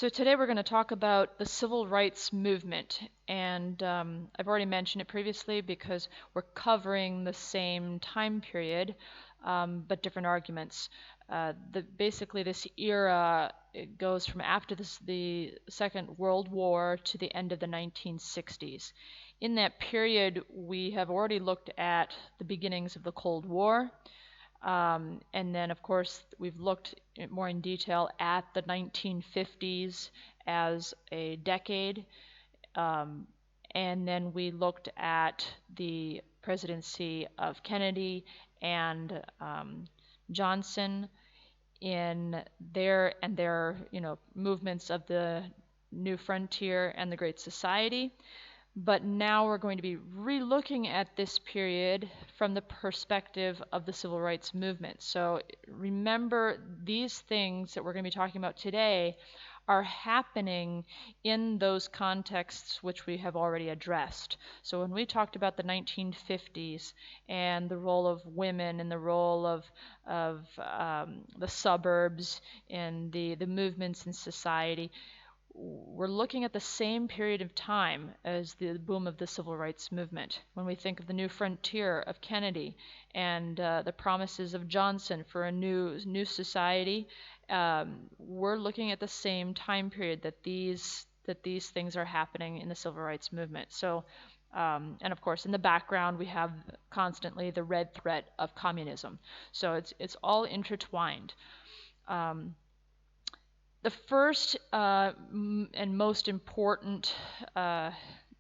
So today we're going to talk about the civil rights movement, and I've already mentioned it previously because we're covering the same time period, but different arguments. Basically, this era it goes from after the Second World War to the end of the 1960s. In that period, we have already looked at the beginnings of the Cold War. And then, of course, we've looked more in detail at the 1950s as a decade. Um, and then we looked at the presidency of Kennedy and Johnson in their movements of the New Frontier and the Great Society. But now we're going to be re-looking at this period from the perspective of the civil rights movement. So remember, these things that we're going to be talking about today are happening in those contexts which we have already addressed. So when we talked about the 1950s and the role of women and the role of the suburbs and the movements in society, we're looking at the same period of time as the boom of the civil rights movement. When we think of the new frontier of Kennedy and the promises of Johnson for a new society, we're looking at the same time period that these things are happening in the civil rights movement. So, and of course, in the background, we have constantly the red threat of communism. So it's all intertwined. The first and most important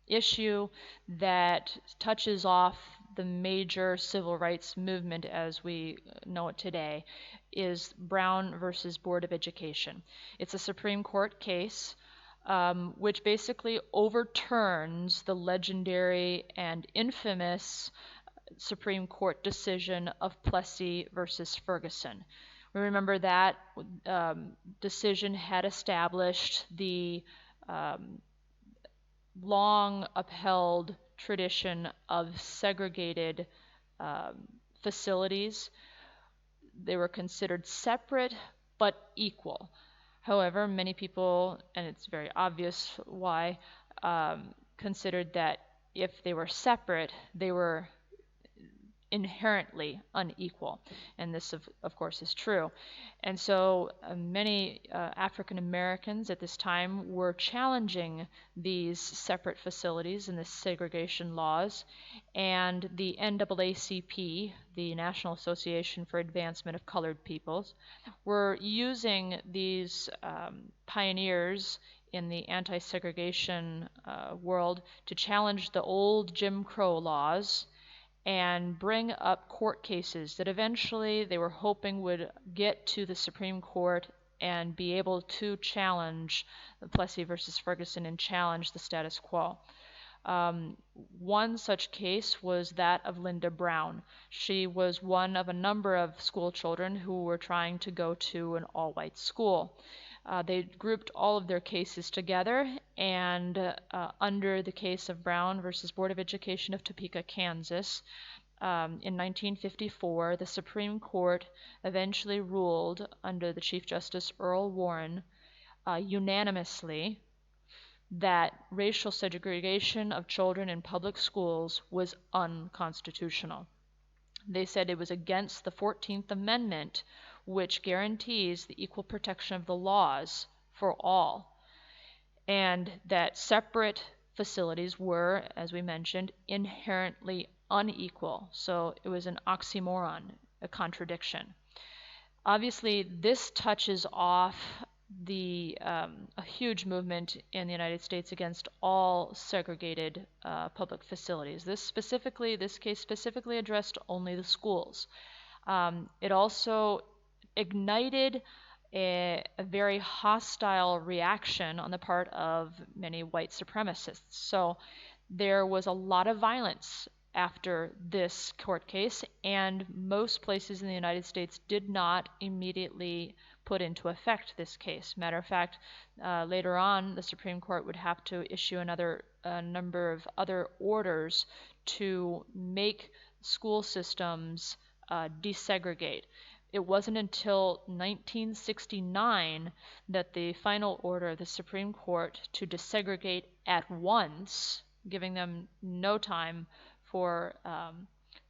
issue that touches off the major civil rights movement as we know it today is Brown versus Board of Education. It's a Supreme Court case which basically overturns the legendary and infamous Supreme Court decision of Plessy versus Ferguson. We remember that decision had established the long upheld tradition of segregated facilities. They were considered separate but equal. However, many people, and it's very obvious why, considered that if they were separate, they were inherently unequal, and this of course is true. And so many African Americans at this time were challenging these separate facilities and the segregation laws, and the NAACP, the National Association for Advancement of Colored Peoples, were using these pioneers in the anti-segregation world to challenge the old Jim Crow laws and bring up court cases that eventually they were hoping would get to the Supreme Court and be able to challenge the Plessy versus Ferguson and challenge the status quo. One such case was that of Linda Brown. She was one of a number of school children who were trying to go to an all-white school. They grouped all of their cases together, and under the case of Brown versus Board of Education of Topeka, Kansas, in 1954, the Supreme Court eventually ruled under the Chief Justice Earl Warren unanimously that racial segregation of children in public schools was unconstitutional. They said it was against the 14th Amendment, which guarantees the equal protection of the laws for all, and that separate facilities were, as we mentioned, inherently unequal. So it was an oxymoron, a contradiction. Obviously, this touches off a huge movement in the United States against all segregated public facilities. This case specifically addressed only the schools. It also ignited a very hostile reaction on the part of many white supremacists. So there was a lot of violence after this court case, and most places in the United States did not immediately put into effect this case. Matter of fact, later on, the Supreme Court would have to issue a number of other orders to make school systems desegregate. it wasn't until 1969 that the final order of the Supreme Court to desegregate at once, giving them no time for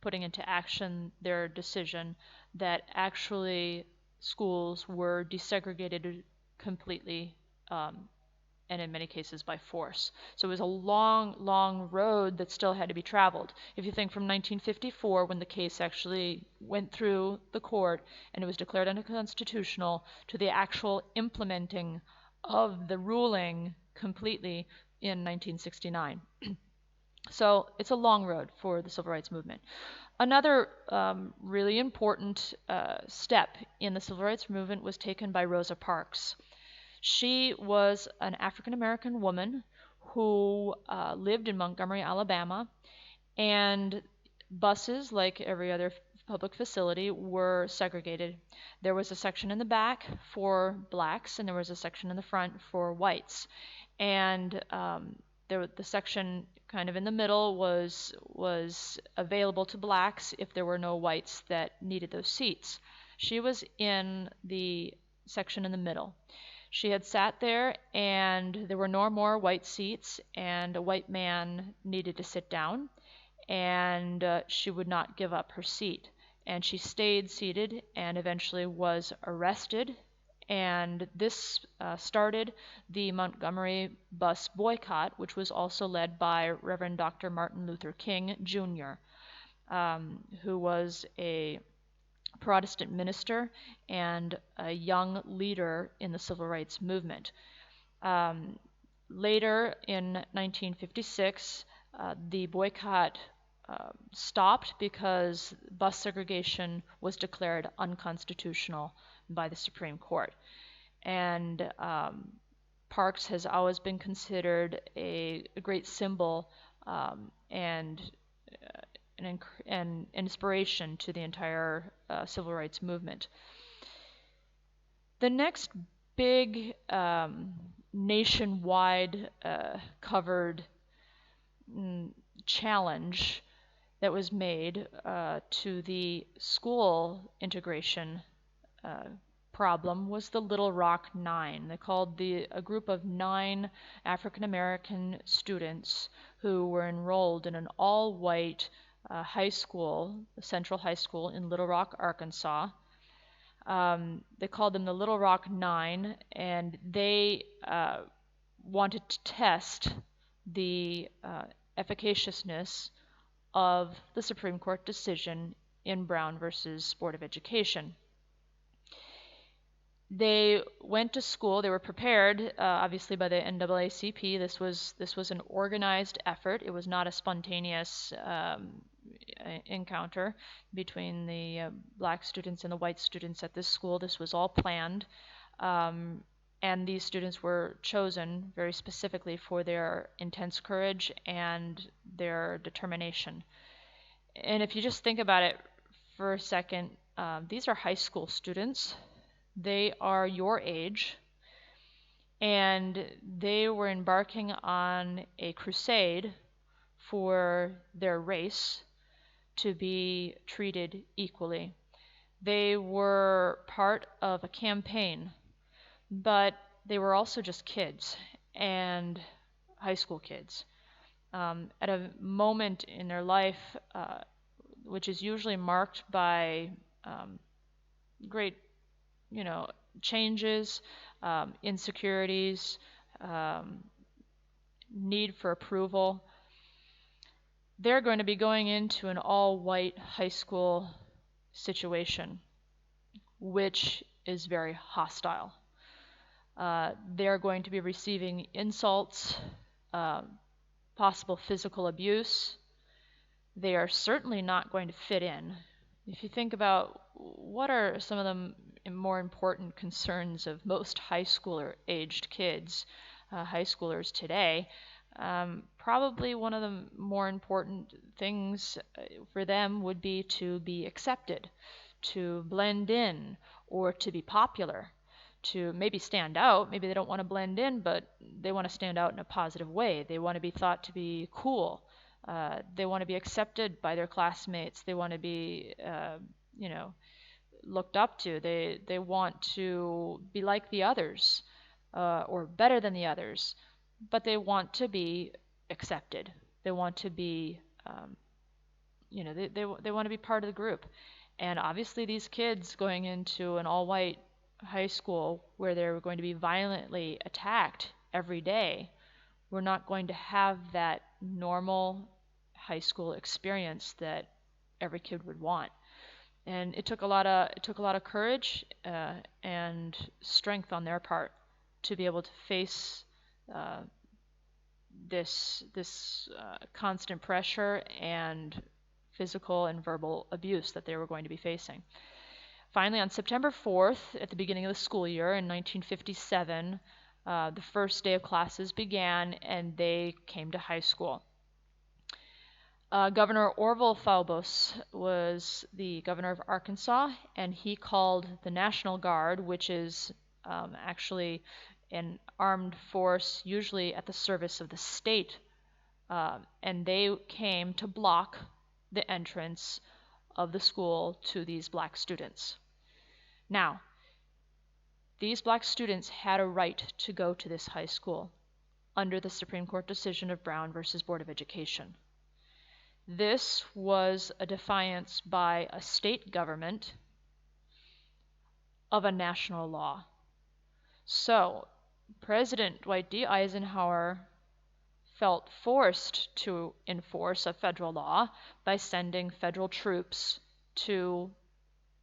putting into action their decision, that actually schools were desegregated completely, and in many cases by force. So it was a long, long road that still had to be traveled. If you think from 1954, when the case actually went through the court and it was declared unconstitutional, to the actual implementing of the ruling completely in 1969. So it's a long road for the civil rights movement. Another really important step in the civil rights movement was taken by Rosa Parks. She was an African American woman who lived in Montgomery, Alabama, and buses, like every other public facility, were segregated. There was a section in the back for blacks, and there was a section in the front for whites. And the section kind of in the middle was available to blacks if there were no whites that needed those seats. She was in the section in the middle. She had sat there, and there were no more white seats, and a white man needed to sit down, and she would not give up her seat. And she stayed seated and eventually was arrested. And this started the Montgomery bus boycott, which was also led by Reverend Dr. Martin Luther King Jr., who was a Protestant minister and a young leader in the civil rights movement. Later in 1956, the boycott stopped because bus segregation was declared unconstitutional by the Supreme Court. And Parks has always been considered a great symbol and an inspiration to the entire civil rights movement. The next big nationwide covered challenge that was made to the school integration problem was the Little Rock Nine. They called a group of 9 African American students who were enrolled in an all-white high school, Central High School in Little Rock, Arkansas. They called them the Little Rock Nine, and they wanted to test the efficaciousness of the Supreme Court decision in Brown versus Board of Education. They went to school. They were prepared, obviously, by the NAACP. This was an organized effort. It was not a spontaneous encounter between the black students and the white students at this school. This was all planned, and these students were chosen very specifically for their intense courage and their determination. And if you just think about it for a second, these are high school students. They are your age, and they were embarking on a crusade for their race to be treated equally. They were part of a campaign, but they were also just kids, and high school kids, at a moment in their life which is usually marked by great changes, insecurities, need for approval. They're going to be going into an all-white high school situation, which is very hostile. They're going to be receiving insults, possible physical abuse. They are certainly not going to fit in. If you think about what are some of the more important concerns of most high schooler aged kids, high schoolers today, probably one of the more important things for them would be to be accepted, to blend in, or to be popular, to maybe stand out. Maybe they don't want to blend in, but they want to stand out in a positive way. They want to be thought to be cool. They want to be accepted by their classmates. They want to be, looked up to. They want to be like the others, or better than the others, but they want to be accepted. They want to be, they want to be part of the group. And obviously, these kids going into an all-white high school where they were going to be violently attacked every day were not going to have that normal high school experience that every kid would want. And it took a lot of courage and strength on their part to be able to face uh, this constant pressure and physical and verbal abuse that they were going to be facing. Finally, on September 4th, at the beginning of the school year in 1957, the first day of classes began and they came to high school. Governor Orville Faubus was the governor of Arkansas, and he called the National Guard, which is actually an armed force usually at the service of the state, and they came to block the entrance of the school to these black students. Now, these black students had a right to go to this high school under the Supreme Court decision of Brown versus Board of Education. This was a defiance by a state government of a national law. So, President Dwight D. Eisenhower felt forced to enforce a federal law by sending federal troops to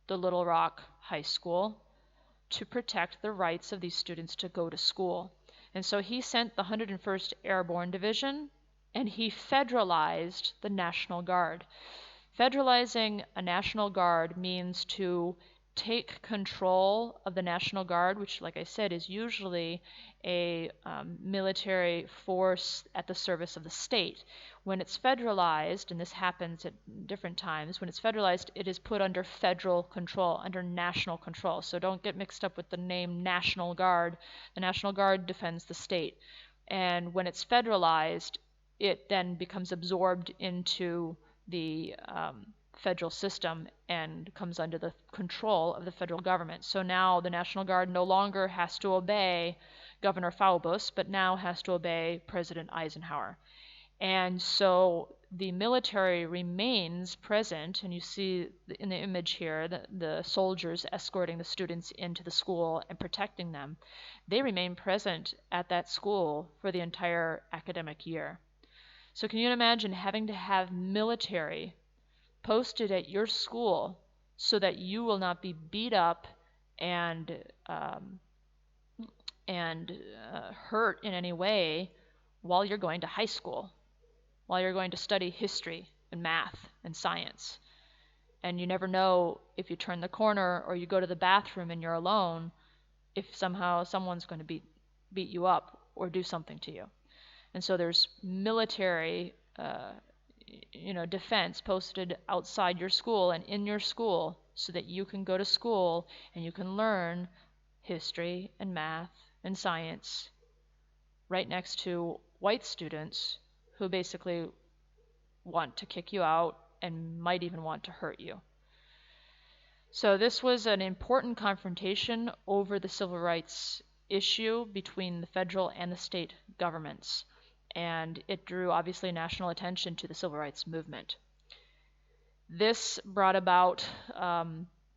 the Little Rock High School to protect the rights of these students to go to school. And so he sent the 101st Airborne Division, and he federalized the National Guard. Federalizing a National Guard means to take control of the National Guard, which, like I said, is usually a military force at the service of the state. When it's federalized, and this happens at different times, when it's federalized, it is put under federal control, under national control. So don't get mixed up with the name National Guard. The National Guard defends the state. And when it's federalized, it then becomes absorbed into the federal system and comes under the control of the federal government. So now the National Guard no longer has to obey Governor Faubus, but now has to obey President Eisenhower. And so the military remains present, and you see in the image here the soldiers escorting the students into the school and protecting them. They remain present at that school for the entire academic year. So can you imagine having to have military posted at your school so that you will not be beat up and hurt in any way while you're going to high school, while you're going to study history and math and science? And you never know, if you turn the corner or you go to the bathroom and you're alone, if somehow someone's going to beat you up or do something to you. And so there's military defense posted outside your school and in your school so that you can go to school and you can learn history and math and science right next to white students who basically want to kick you out and might even want to hurt you. So this was an important confrontation over the civil rights issue between the federal and the state governments, and it drew obviously national attention to the civil rights movement. This brought about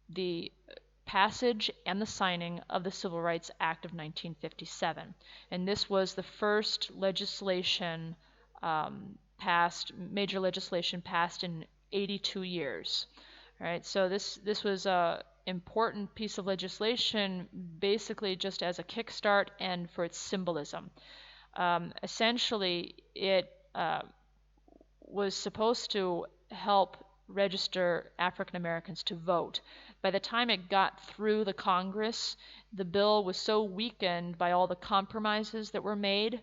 the passage and the signing of the Civil Rights Act of 1957, and this was the first legislation major legislation passed in 82 years. All right, so this was a important piece of legislation, basically just as a kickstart and for its symbolism. Essentially, it was supposed to help register African Americans to vote. By the time it got through the Congress, the bill was so weakened by all the compromises that were made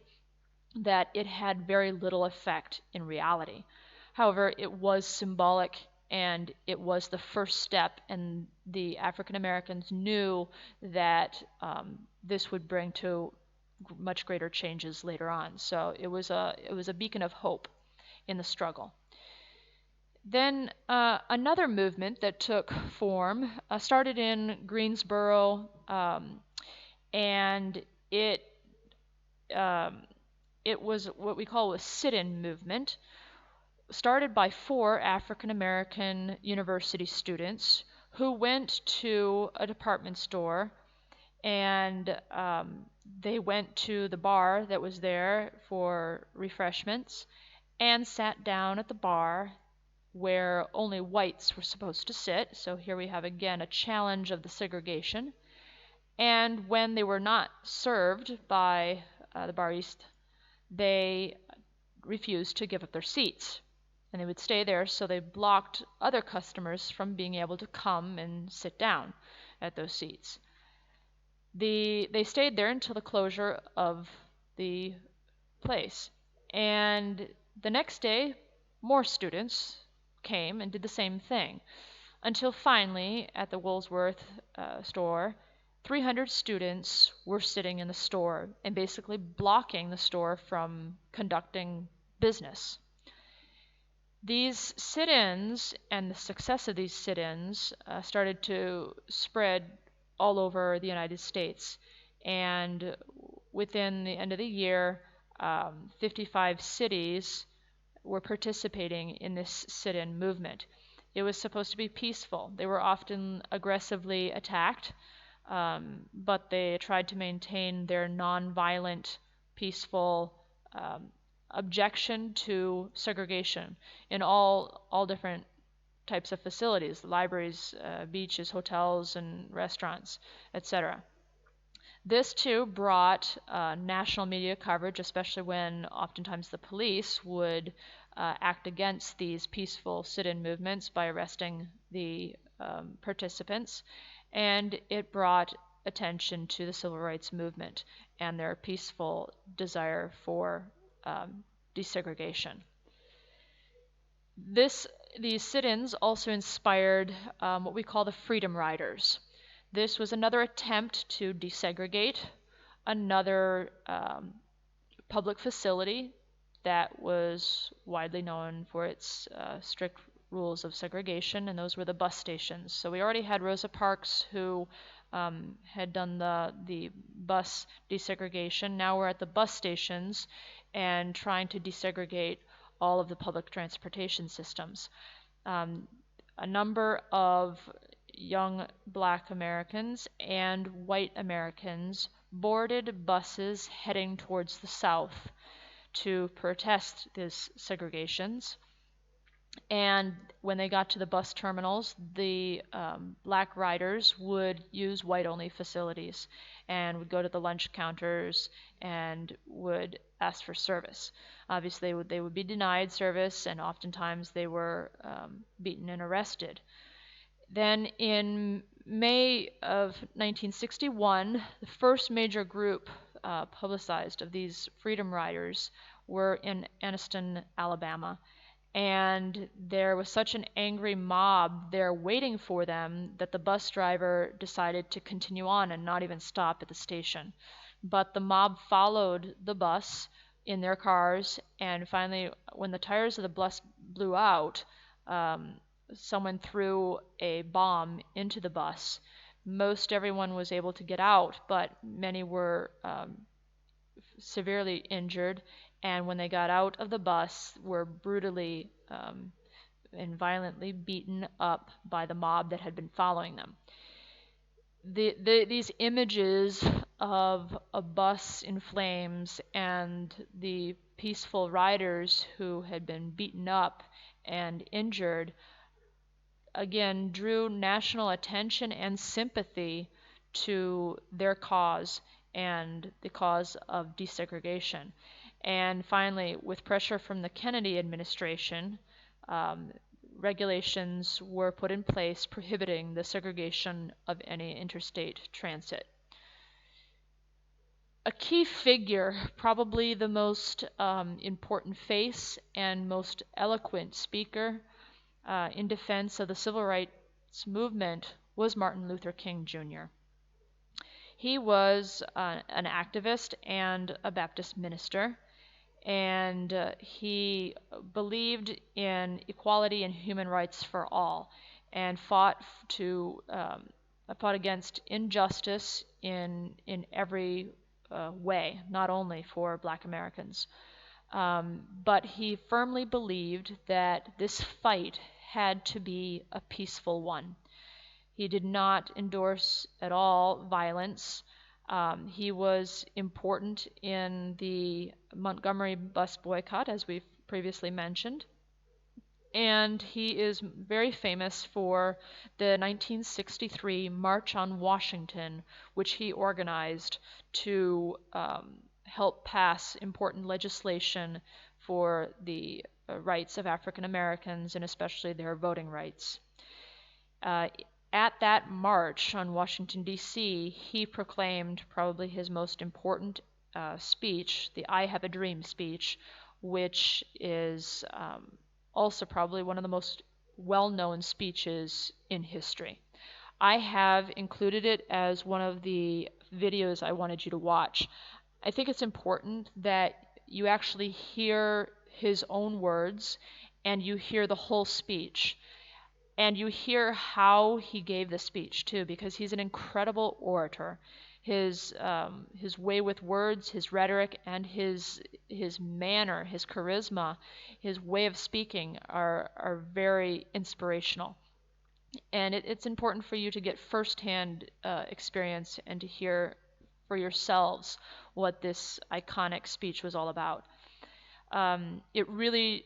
that it had very little effect in reality. However, it was symbolic and it was the first step, and the African Americans knew that this would bring to much greater changes later on. So it was a beacon of hope in the struggle. Then another movement that took form started in Greensboro, and it um, it was what we call a sit-in movement, started by four African American university students who went to a department store, and they went to the bar that was there for refreshments and sat down at the bar where only whites were supposed to sit. So here we have again a challenge of the segregation. And when they were not served by the barista, they refused to give up their seats. And they would stay there, so they blocked other customers from being able to come and sit down at those seats. They stayed there until the closure of the place. And the next day, more students came and did the same thing, until finally, at the Woolworth store, 300 students were sitting in the store and basically blocking the store from conducting business. These sit-ins and the success of these sit-ins started to spread all over the United States. And within the end of the year, 55 cities were participating in this sit-in movement. It was supposed to be peaceful. They were often aggressively attacked, but they tried to maintain their nonviolent, peaceful objection to segregation in all different types of facilities: libraries, beaches, hotels, and restaurants, etc. This too brought national media coverage, especially when oftentimes the police would act against these peaceful sit-in movements by arresting the participants, and it brought attention to the civil rights movement and their peaceful desire for desegregation. These sit-ins also inspired what we call the Freedom Riders. This was another attempt to desegregate another public facility that was widely known for its strict rules of segregation, and those were the bus stations. So we already had Rosa Parks, who had done the bus desegregation. Now we're at the bus stations and trying to desegregate all of the public transportation systems. A number of young black Americans and white Americans boarded buses heading towards the south to protest these segregations. And when they got to the bus terminals, the black riders would use white-only facilities and would go to the lunch counters and would ask for service. Obviously, they would be denied service, and oftentimes they were beaten and arrested. Then in May of 1961, the first major group publicized of these Freedom Riders were in Anniston, Alabama. And there was such an angry mob there waiting for them that the bus driver decided to continue on and not even stop at the station. But the mob followed the bus in their cars, and finally, when the tires of the bus blew out, someone threw a bomb into the bus. Most everyone was able to get out, but many were severely injured, and when they got out of the bus, were brutally and violently beaten up by the mob that had been following them. These images of a bus in flames and the peaceful riders who had been beaten up and injured again drew national attention and sympathy to their cause and the cause of desegregation. And finally, with pressure from the Kennedy administration, regulations were put in place prohibiting the segregation of any interstate transit. A key figure, probably the most important face and most eloquent speaker in defense of the civil rights movement, was Martin Luther King Jr. He was an activist and a Baptist minister, and he believed in equality and human rights for all, and fought against injustice in every way, not only for Black Americans. But he firmly believed that this fight had to be a peaceful one. He did not endorse at all violence. He was important in the Montgomery bus boycott, as we've previously mentioned. And he is very famous for the 1963 March on Washington, which he organized to help pass important legislation for the rights of African Americans and especially their voting rights. At that march on Washington, D.C., he proclaimed probably his most important speech, the I Have a Dream speech, which is also probably one of the most well-known speeches in history. I have included it as one of the videos I wanted you to watch. I think it's important that you actually hear his own words and you hear the whole speech. And you hear how he gave the speech too, because he's an incredible orator. His way with words, his rhetoric, and his manner, his charisma, his way of speaking are very inspirational. And it's important for you to get firsthand experience and to hear for yourselves what this iconic speech was all about. It really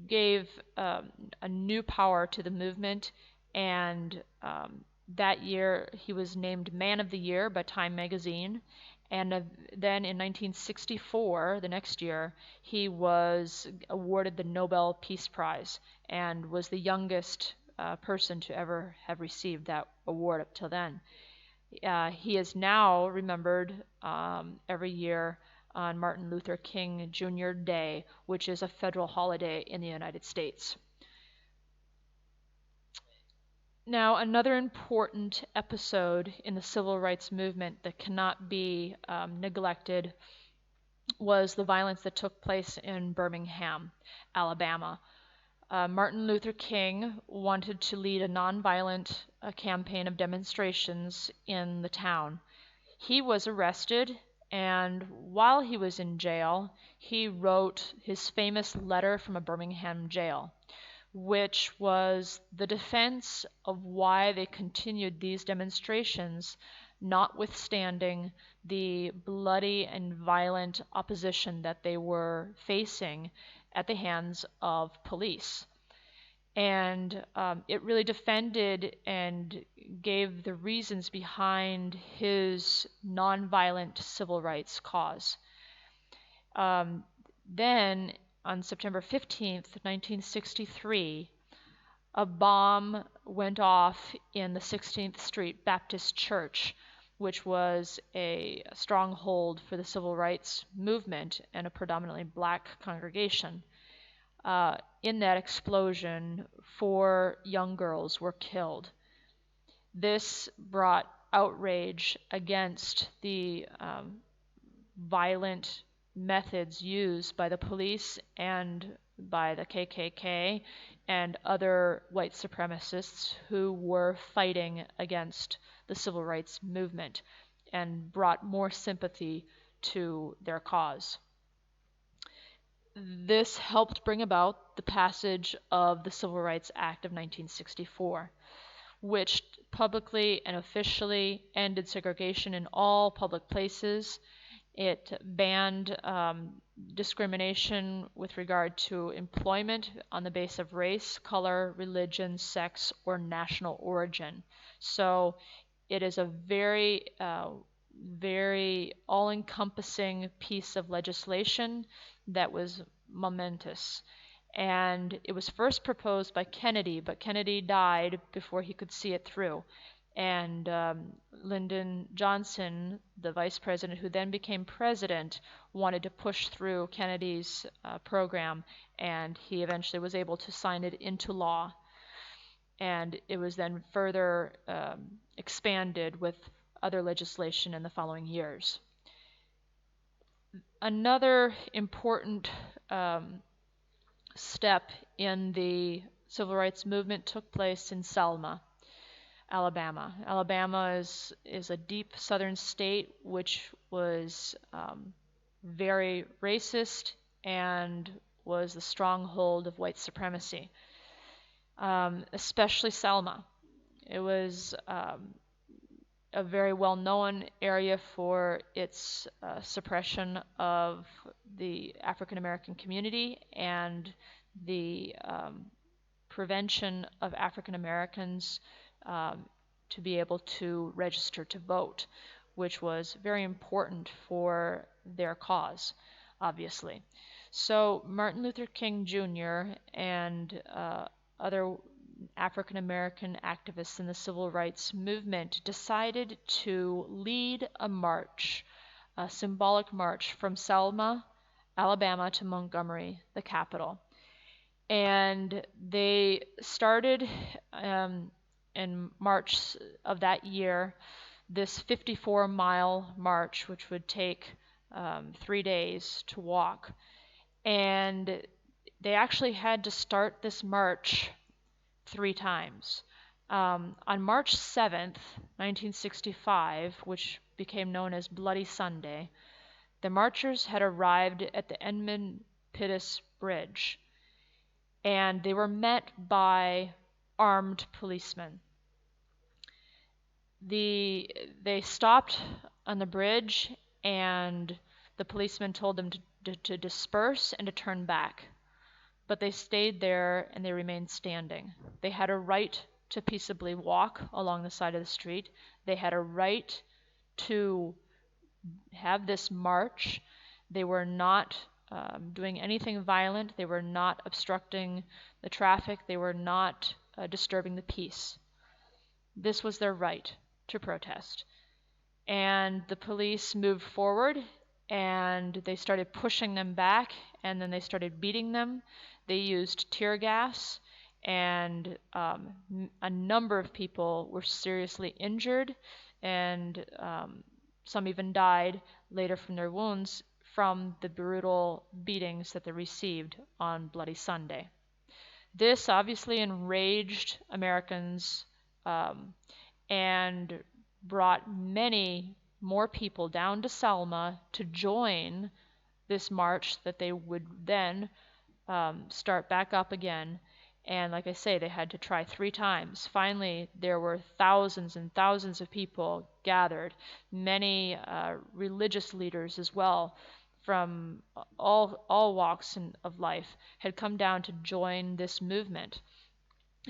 gave a new power to the movement, and that year he was named Man of the Year by Time magazine. And then in 1964, the next year, he was awarded the Nobel Peace Prize and was the youngest person to ever have received that award up till then. He is now remembered every year on Martin Luther King Jr. Day, which is a federal holiday in the United States. Now, another important episode in the civil rights movement that cannot be neglected was the violence that took place in Birmingham, Alabama. Martin Luther King wanted to lead a nonviolent campaign of demonstrations in the town. He was arrested, and while he was in jail, he wrote his famous letter from a Birmingham jail, which was the defense of why they continued these demonstrations, notwithstanding the bloody and violent opposition that they were facing at the hands of police. And it really defended and gave the reasons behind his nonviolent civil rights cause. Then, on September 15th, 1963, a bomb went off in the 16th Street Baptist Church, which was a stronghold for the civil rights movement and a predominantly black congregation. In that explosion, 4 young girls were killed. This brought outrage against the violent methods used by the police and by the KKK and other white supremacists who were fighting against the civil rights movement, and brought more sympathy to their cause. This helped bring about the passage of the Civil Rights Act of 1964, which publicly and officially ended segregation in all public places. It banned discrimination with regard to employment on the basis of race, color, religion, sex, or national origin. So it is a very, very all-encompassing piece of legislation that was momentous. And it was first proposed by Kennedy, but Kennedy died before he could see it through. And Lyndon Johnson, the vice president who then became president, wanted to push through Kennedy's program, and he eventually was able to sign it into law. And it was then further expanded with other legislation in the following years. Another important step in the civil rights movement took place in Selma, Alabama. Alabama is a deep southern state which was very racist and was the stronghold of white supremacy, especially Selma. It was a very well-known area for its suppression of the African American community and the prevention of African Americans um, to be able to register to vote, which was very important for their cause, obviously. So Martin Luther King Jr. and other African American activists in the civil rights movement decided to lead a march, a symbolic march from Selma, Alabama to Montgomery, the capital. And they started in March of that year this 54-mile march, which would take 3 days to walk. And they actually had to start this march 3 times. On March 7th, 1965, which became known as Bloody Sunday, the marchers had arrived at the Edmund Pettus Bridge, and they were met by armed policemen. They stopped on the bridge, and the policemen told them to disperse and to turn back. But they stayed there and they remained standing. They had a right to peaceably walk along the side of the street. They had a right to have this march. They were not doing anything violent. They were not obstructing the traffic. They were not disturbing the peace. This was their right to protest. And the police moved forward and they started pushing them back, and then they started beating them. They used tear gas, and a number of people were seriously injured, and some even died later from their wounds from the brutal beatings that they received on Bloody Sunday. This obviously enraged Americans and brought many more people down to Selma to join this march that they would then start back up again. And like I say, they had to try 3 times. Finally, there were thousands and thousands of people gathered, many religious leaders as well from all walks of life had come down to join this movement.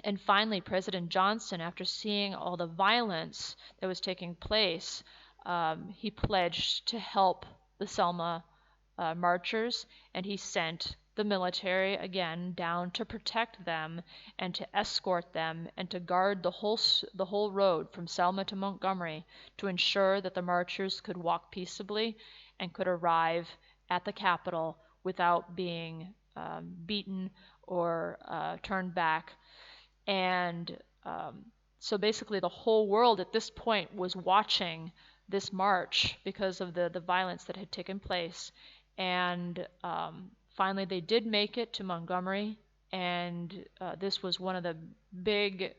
And finally, President Johnson, after seeing all the violence that was taking place, he pledged to help the Selma marchers, and he sent the military again down to protect them and to escort them and to guard the whole road from Selma to Montgomery to ensure that the marchers could walk peaceably and could arrive at the Capitol without being beaten or turned back. And so basically the whole world at this point was watching this march because of the violence that had taken place. And finally they did make it to Montgomery, and this was one of the big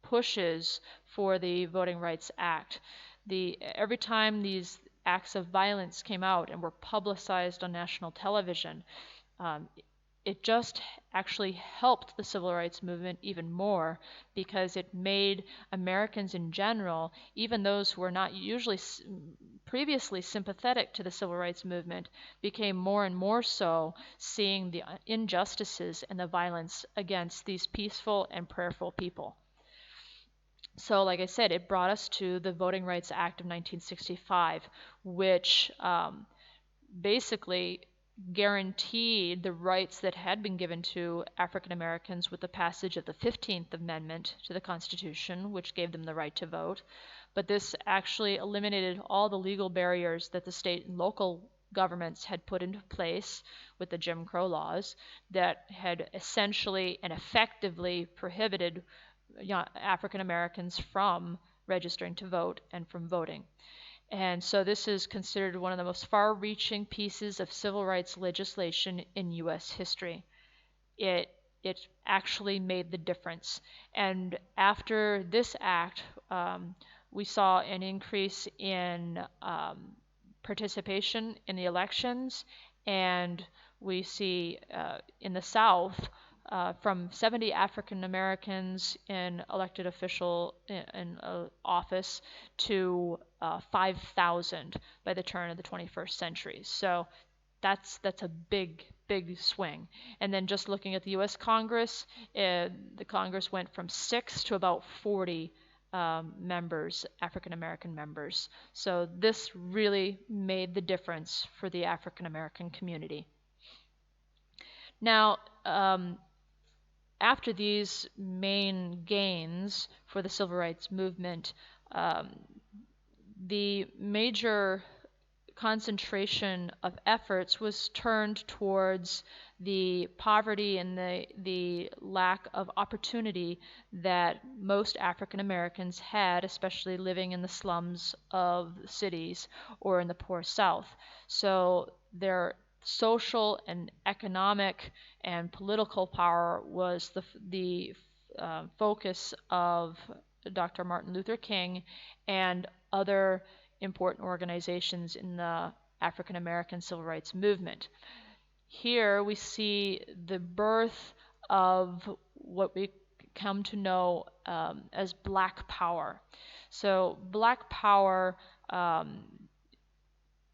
pushes for the Voting Rights Act. Every time these acts of violence came out and were publicized on national television, it just actually helped the civil rights movement even more, because it made Americans in general, even those who were not usually previously sympathetic to the civil rights movement, became more and more so, seeing the injustices and the violence against these peaceful and prayerful people. So, like I said, it brought us to the Voting Rights Act of 1965, which basically guaranteed the rights that had been given to African Americans with the passage of the 15th Amendment to the Constitution, which gave them the right to vote. But this actually eliminated all the legal barriers that the state and local governments had put into place with the Jim Crow laws that had essentially and effectively prohibited African Americans from registering to vote and from voting. And so this is considered one of the most far-reaching pieces of civil rights legislation in U.S. history. It actually made the difference. And after this act, we saw an increase in participation in the elections, and we see in the South from 70 African Americans in elected official in office to 5,000 by the turn of the 21st century. So that's a big swing. And then just looking at the U.S. Congress, the Congress went from 6 to about 40 members, African American members. So this really made the difference for the African American community. Now, after these main gains for the civil rights movement, the major concentration of efforts was turned towards the poverty and the lack of opportunity that most African Americans had, especially living in the slums of cities or in the poor South. So their social and economic and political power was the focus of Dr. Martin Luther King and other important organizations in the African American civil rights movement. Here we see the birth of what we come to know as Black Power. So Black Power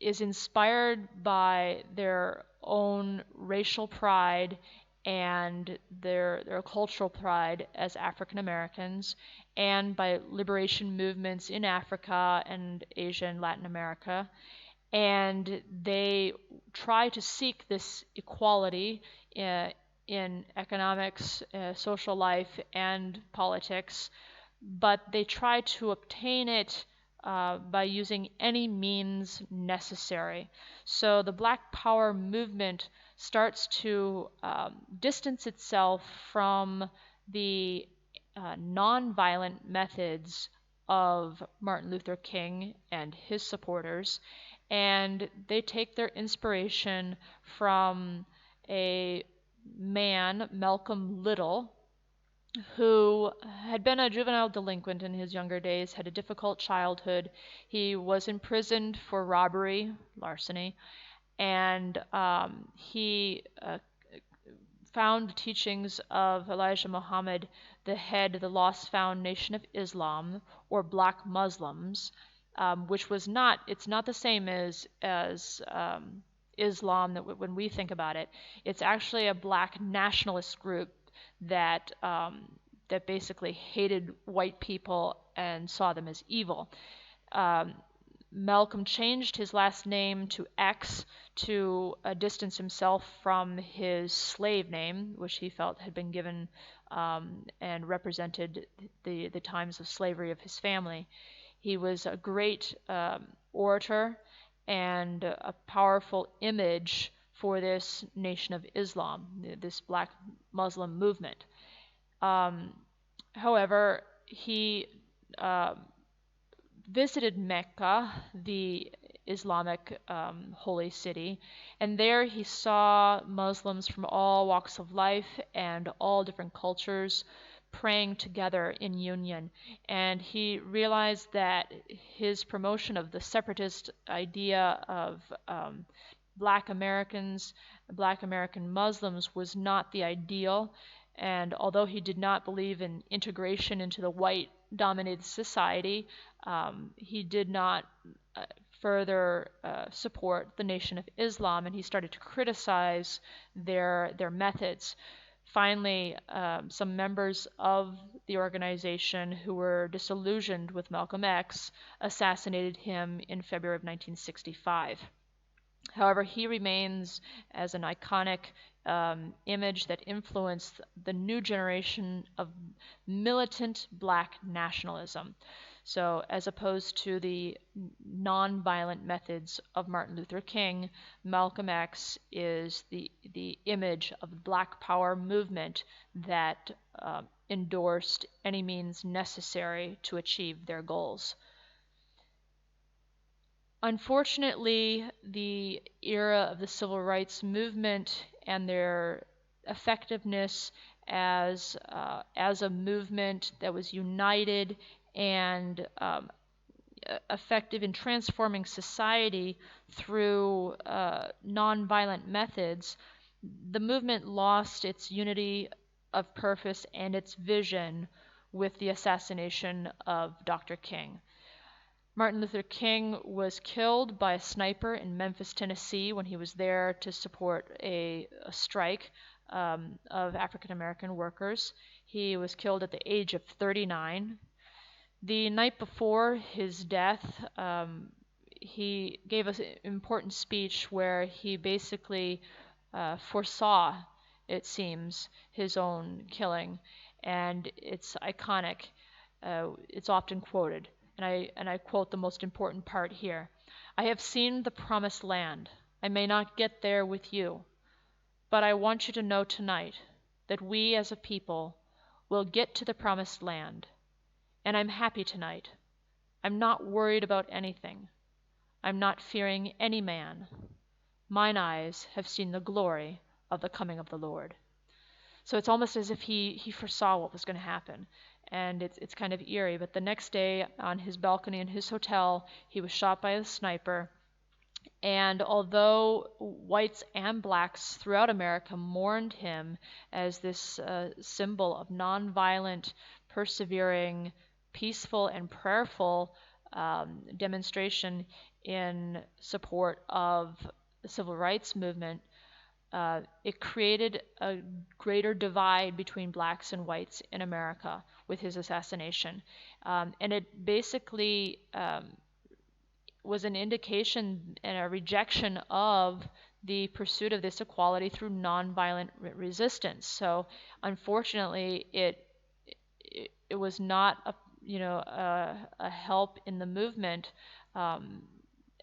is inspired by their own racial pride and their cultural pride as African Americans, and by liberation movements in Africa and Asia and Latin America. And they try to seek this equality in economics, social life, and politics, but they try to obtain it by using any means necessary. So the Black Power movement starts to distance itself from the nonviolent methods of Martin Luther King and his supporters, and they take their inspiration from a man, Malcolm Little, who had been a juvenile delinquent in his younger days, had a difficult childhood. He was imprisoned for robbery, larceny, and he found the teachings of Elijah Muhammad, the head of the Lost Found Nation of Islam, or Black Muslims, which was not, it's not the same as Islam that when we think about it. It's actually a black nationalist group that that basically hated white people and saw them as evil. Malcolm changed his last name to X to distance himself from his slave name, which he felt had been given and represented the times of slavery of his family. He was a great orator and a powerful image for this Nation of Islam, this Black Muslim movement. However, he visited Mecca, the Islamic holy city, and there he saw Muslims from all walks of life and all different cultures praying together in union. And he realized that his promotion of the separatist idea of Black Americans, Black American Muslims was not the ideal. And although he did not believe in integration into the white-dominated society, he did not further support the Nation of Islam, and he started to criticize their methods. Finally, some members of the organization who were disillusioned with Malcolm X assassinated him in February of 1965. However, he remains as an iconic image that influenced the new generation of militant Black nationalism. So, as opposed to the nonviolent methods of Martin Luther King, Malcolm X is the image of the Black Power movement that endorsed any means necessary to achieve their goals. Unfortunately, the era of the civil rights movement and their effectiveness as a movement that was united and effective in transforming society through nonviolent methods, the movement lost its unity of purpose and its vision with the assassination of Dr. King. Martin Luther King was killed by a sniper in Memphis, Tennessee, when he was there to support a strike of African American workers. He was killed at the age of 39. The night before his death, he gave us an important speech where he basically foresaw, it seems, his own killing, and it's iconic. It's often quoted, and I quote the most important part here. "I have seen the promised land. I may not get there with you, but I want you to know tonight that we as a people will get to the promised land. And I'm happy tonight. I'm not worried about anything. I'm not fearing any man. Mine eyes have seen the glory of the coming of the Lord." So it's almost as if he foresaw what was going to happen. And it's kind of eerie. But the next day, on his balcony in his hotel, he was shot by a sniper. And although whites and blacks throughout America mourned him as this symbol of nonviolent, persevering, peaceful, and prayerful demonstration in support of the civil rights movement, it created a greater divide between blacks and whites in America with his assassination. And it basically was an indication and a rejection of the pursuit of this equality through nonviolent resistance. So unfortunately, it was not a help in the movement,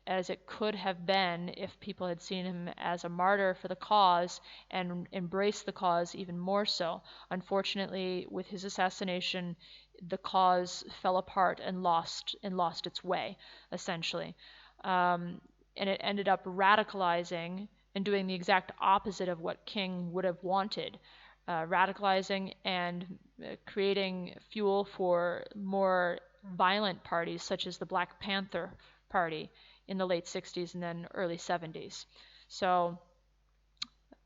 as it could have been if people had seen him as a martyr for the cause and embraced the cause even more so. Unfortunately, with his assassination, the cause fell apart and lost its way, essentially. And it ended up radicalizing and doing the exact opposite of what King would have wanted, radicalizing and creating fuel for more violent parties such as the Black Panther Party in the late 60s and then early 70s. So,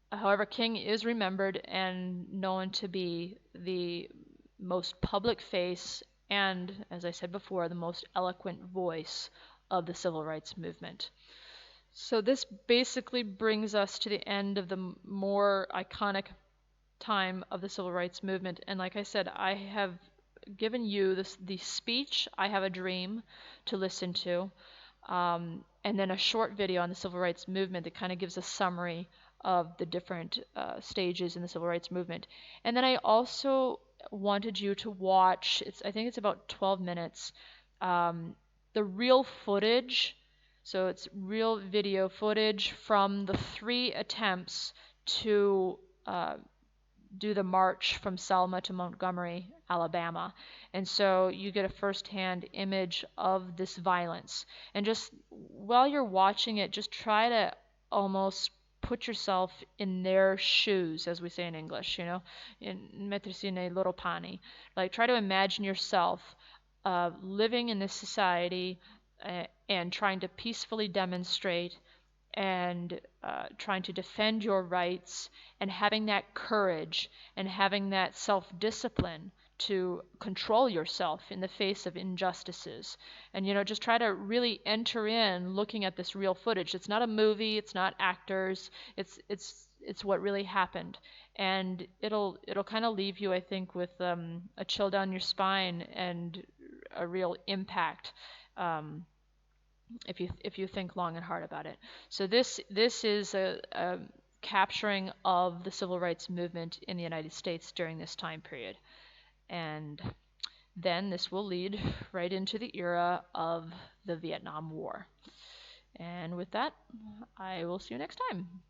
however, King is remembered and known to be the most public face and, as I said before, the most eloquent voice of the civil rights movement. So this basically brings us to the end of the more iconic time of the civil rights movement. And like I said, I have given you the speech, "I Have a Dream," to listen to, and then a short video on the civil rights movement that kind of gives a summary of the different stages in the civil rights movement. And then I also wanted you to watch, I think it's about 12 minutes, the real footage. So it's real video footage from the 3 attempts to do the march from Selma to Montgomery, Alabama. And so you get a first-hand image of this violence. And just while you're watching it, just try to almost put yourself in their shoes, as we say in English, in mettersi nei loro pani. Like, try to imagine yourself living in this society and trying to peacefully demonstrate and trying to defend your rights and having that courage and having that self-discipline to control yourself in the face of injustices. And just try to really enter in looking at this real footage. It's not a movie, it's not actors, it's what really happened. And it'll kind of leave you, I think, with a chill down your spine and a real impact, if you think long and hard about it. So this is a capturing of the civil rights movement in the United States during this time period. And then this will lead right into the era of the Vietnam War. And with that, I will see you next time.